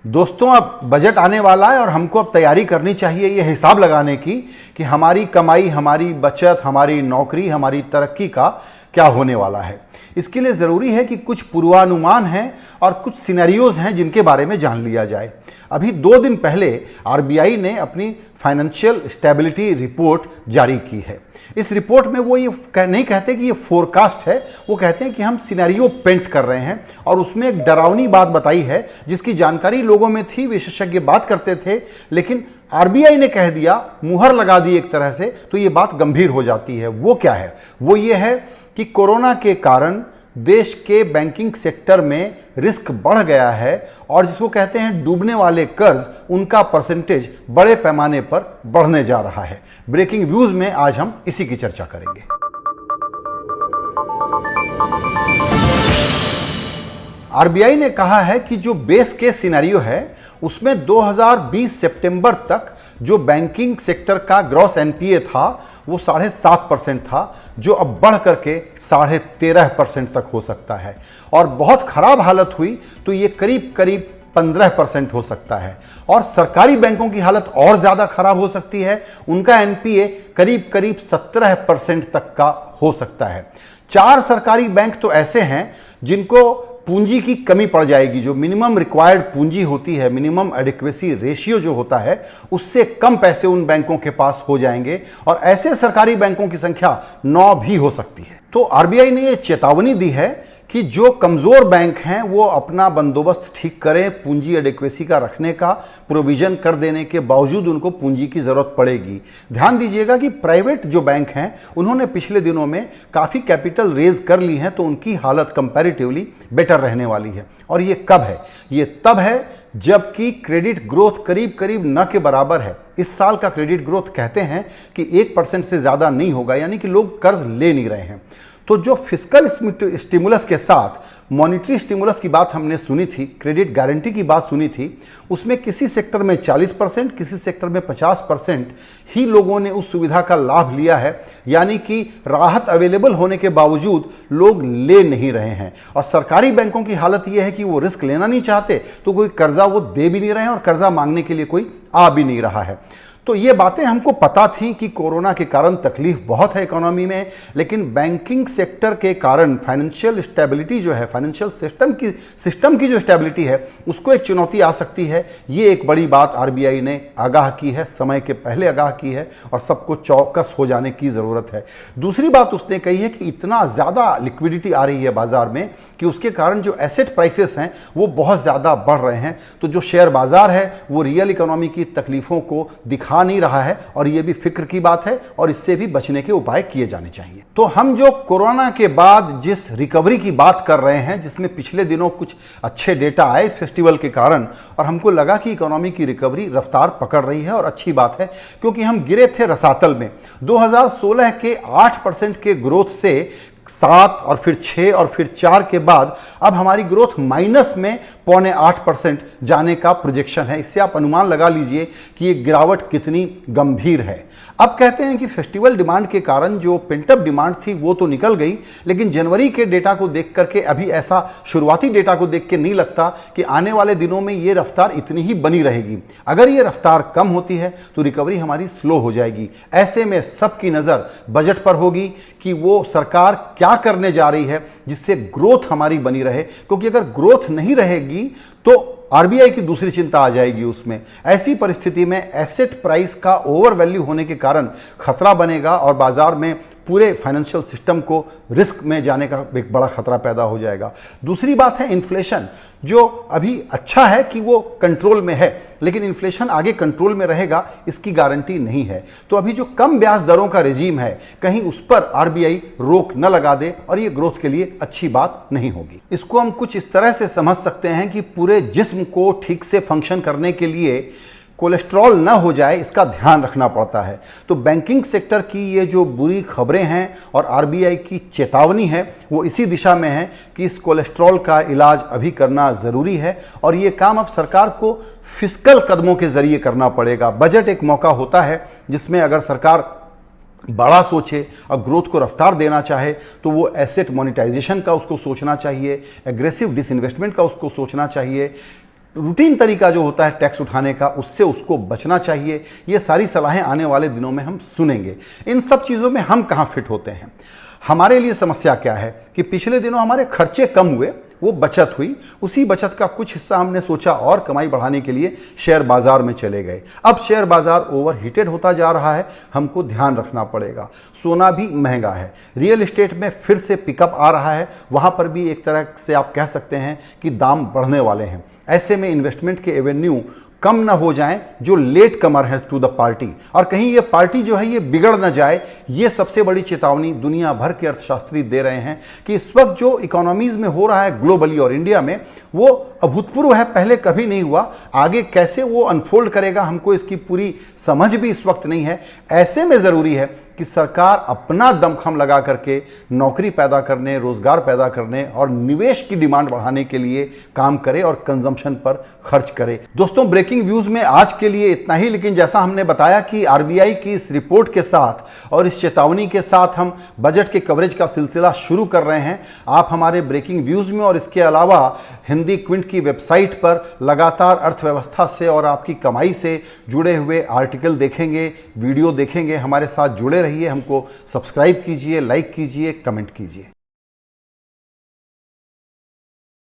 दोस्तों, अब बजट आने वाला है और हमको अब तैयारी करनी चाहिए ये हिसाब लगाने की कि हमारी कमाई, हमारी बचत, हमारी नौकरी, हमारी तरक्की का क्या होने वाला है। इसके लिए ज़रूरी है कि कुछ पूर्वानुमान हैं और कुछ सिनेरियोज हैं जिनके बारे में जान लिया जाए। अभी 2 दिन पहले आरबीआई ने अपनी फाइनेंशियल स्टेबिलिटी रिपोर्ट जारी की है। इस रिपोर्ट में वो ये नहीं कहते कि ये फोरकास्ट है, वो कहते हैं कि हम सिनेरियो पेंट कर रहे हैं। और उसमें एक डरावनी बात बताई है जिसकी जानकारी लोगों में थी, विशेषज्ञ बात करते थे, लेकिन आरबीआई ने कह दिया, मुहर लगा दी एक तरह से, तो ये बात गंभीर हो जाती है। वो क्या है? वो ये है कि कोरोना के कारण देश के बैंकिंग सेक्टर में रिस्क बढ़ गया है और जिसको कहते हैं डूबने वाले कर्ज, उनका परसेंटेज बड़े पैमाने पर बढ़ने जा रहा है। ब्रेकिंग व्यूज में आज हम इसी की चर्चा करेंगे। आरबीआई ने कहा है कि जो बेस केस सिनेरियो है उसमें 2020 सितंबर तक जो बैंकिंग सेक्टर का ग्रॉस एनपीए था वो 7.5% था, जो अब बढ़ करके 13.5% तक हो सकता है। और बहुत खराब हालत हुई तो ये करीब 15% हो सकता है। और सरकारी बैंकों की हालत और ज्यादा खराब हो सकती है, उनका एनपीए करीब 17% तक का हो सकता है। 4 सरकारी बैंक तो ऐसे हैं जिनको पूंजी की कमी पड़ जाएगी। जो मिनिमम रिक्वायर्ड पूंजी होती है, मिनिमम एडिक्वेसी रेशियो जो होता है, उससे कम पैसे उन बैंकों के पास हो जाएंगे और ऐसे सरकारी बैंकों की संख्या 9 भी हो सकती है। तो आरबीआई ने यह चेतावनी दी है कि जो कमजोर बैंक हैं वो अपना बंदोबस्त ठीक करें। पूंजी एडिक्वेसी का रखने का प्रोविजन कर देने के बावजूद उनको पूंजी की जरूरत पड़ेगी। ध्यान दीजिएगा कि प्राइवेट जो बैंक हैं उन्होंने पिछले दिनों में काफी कैपिटल रेज कर ली है, तो उनकी हालत कंपैरेटिवली बेटर रहने वाली है। और ये कब है? ये तब है जबकि क्रेडिट ग्रोथ करीब करीब न के बराबर है। इस साल का क्रेडिट ग्रोथ कहते हैं कि 1% से ज्यादा नहीं होगा, यानी कि लोग कर्ज ले नहीं रहे हैं। तो जो फिस्कल स्टिमुलस के साथ मॉनिटरी स्टिमुलस की बात हमने सुनी थी, क्रेडिट गारंटी की बात सुनी थी, उसमें किसी सेक्टर में 40%, किसी सेक्टर में 50% ही लोगों ने उस सुविधा का लाभ लिया है। यानी कि राहत अवेलेबल होने के बावजूद लोग ले नहीं रहे हैं। और सरकारी बैंकों की हालत यह है कि वो रिस्क लेना नहीं चाहते, तो कोई कर्जा वो दे भी नहीं रहे हैं और कर्जा मांगने के लिए कोई आ भी नहीं रहा है। तो ये बातें हमको पता थी कि कोरोना के कारण तकलीफ बहुत है इकोनॉमी में, लेकिन बैंकिंग सेक्टर के कारण फाइनेंशियल स्टेबिलिटी जो है, फाइनेंशियल सिस्टम की जो स्टेबिलिटी है, उसको एक चुनौती आ सकती है। ये एक बड़ी बात आरबीआई ने आगाह की है, समय के पहले आगाह की है और सबको चौकस हो जाने की जरूरत है। दूसरी बात उसने कही है कि इतना ज्यादा लिक्विडिटी आ रही है बाजार में कि उसके कारण जो एसेट प्राइसेस हैं वो बहुत ज्यादा बढ़ रहे हैं। तो जो शेयर बाजार है वो रियल इकोनॉमी की तकलीफों को दिखा नहीं रहा है और यह भी फिक्र की बात है और इससे भी बचने के उपाय किए जाने चाहिए। तो हम जो कोरोना के बाद जिस रिकवरी की बात कर रहे हैं, जिसमें पिछले दिनों कुछ अच्छे डेटा आए फेस्टिवल के कारण और हमको लगा कि इकोनॉमी की रिकवरी रफ्तार पकड़ रही है और अच्छी बात है, क्योंकि हम गिरे थे रसातल में। 2016 के 8% के ग्रोथ से 7 और फिर 6 और फिर 4 के बाद अब हमारी ग्रोथ माइनस में 0.8% जाने का प्रोजेक्शन है। इससे आप अनुमान लगा लीजिए कि ये गिरावट कितनी गंभीर है। अब कहते हैं कि फेस्टिवल डिमांड के कारण जो पेंटअप डिमांड थी वो तो निकल गई, लेकिन जनवरी के डेटा को देख करके, अभी ऐसा शुरुआती डेटा को देख के नहीं लगता कि आने वाले दिनों में ये रफ्तार इतनी ही बनी रहेगी। अगर ये रफ्तार कम होती है तो रिकवरी हमारी स्लो हो जाएगी। ऐसे में सबकी नजर बजट पर होगी कि वो सरकार क्या करने जा रही है जिससे ग्रोथ हमारी बनी रहे, क्योंकि अगर ग्रोथ नहीं रहेगी तो आरबीआई की दूसरी चिंता आ जाएगी उसमें। ऐसी परिस्थिति में एसेट प्राइस का ओवर वैल्यू होने के कारण खतरा बनेगा और बाजार में पूरे फाइनेंशियल सिस्टम को रिस्क में जाने का एक बड़ा खतरा पैदा हो जाएगा। दूसरी बात है इन्फ्लेशन, जो अभी अच्छा है कि वो कंट्रोल में है, लेकिन इन्फ्लेशन आगे कंट्रोल में रहेगा इसकी गारंटी नहीं है। तो अभी जो कम ब्याज दरों का रेजीम है, कहीं उस पर आरबीआई रोक न लगा दे और ये ग्रोथ के लिए अच्छी बात नहीं होगी। इसको हम कुछ इस तरह से समझ सकते हैं कि पूरे जिस्म को ठीक से फंक्शन करने के लिए कोलेस्ट्रॉल ना हो जाए, इसका ध्यान रखना पड़ता है। तो बैंकिंग सेक्टर की ये जो बुरी खबरें हैं और आरबीआई की चेतावनी है वो इसी दिशा में है कि इस कोलेस्ट्रॉल का इलाज अभी करना ज़रूरी है और ये काम अब सरकार को फिस्कल कदमों के जरिए करना पड़ेगा। बजट एक मौका होता है जिसमें अगर सरकार बड़ा सोचे और ग्रोथ को रफ्तार देना चाहे तो वो एसेट मोनेटाइजेशन का उसको सोचना चाहिए, एग्रेसिव डिसइन्वेस्टमेंट का उसको सोचना चाहिए, रूटीन तरीका जो होता है टैक्स उठाने का, उससे उसको बचना चाहिए। ये सारी सलाहें आने वाले दिनों में हम सुनेंगे। इन सब चीज़ों में हम कहाँ फिट होते हैं? हमारे लिए समस्या क्या है कि पिछले दिनों हमारे खर्चे कम हुए, वो बचत हुई, उसी बचत का कुछ हिस्सा हमने सोचा और कमाई बढ़ाने के लिए शेयर बाजार में चले गए। अब शेयर बाजार ओवर हीटेड होता जा रहा है, हमको ध्यान रखना पड़ेगा। सोना भी महंगा है, रियल एस्टेट में फिर से पिकअप आ रहा है, वहां पर भी एक तरह से आप कह सकते हैं कि दाम बढ़ने वाले हैं। ऐसे में इन्वेस्टमेंट के एवेन्यू कम ना हो जाएं जो लेट कमर है टू द पार्टी, और कहीं ये पार्टी जो है ये बिगड़ ना जाए। ये सबसे बड़ी चेतावनी दुनिया भर के अर्थशास्त्री दे रहे हैं कि इस वक्त जो इकोनॉमीज में हो रहा है ग्लोबली और इंडिया में, वो अभूतपूर्व है, पहले कभी नहीं हुआ। आगे कैसे वो अनफोल्ड करेगा हमको इसकी पूरी समझ भी इस वक्त नहीं है। ऐसे में जरूरी है कि सरकार अपना दमखम लगा करके नौकरी पैदा करने, रोजगार पैदा करने और निवेश की डिमांड बढ़ाने के लिए काम करे और कंजम्पशन पर खर्च करे। दोस्तों, ब्रेकिंग व्यूज में आज के लिए इतना ही, लेकिन जैसा हमने बताया कि आरबीआई की इस रिपोर्ट के साथ और इस चेतावनी के साथ हम बजट के कवरेज का सिलसिला शुरू कर रहे हैं। आप हमारे ब्रेकिंग व्यूज में और इसके अलावा हिंदी क्विंट की वेबसाइट पर लगातार अर्थव्यवस्था से और आपकी कमाई से जुड़े हुए आर्टिकल देखेंगे, वीडियो देखेंगे। हमारे साथ जुड़े रहिए, हमको सब्सक्राइब कीजिए, लाइक कीजिए, कमेंट कीजिए।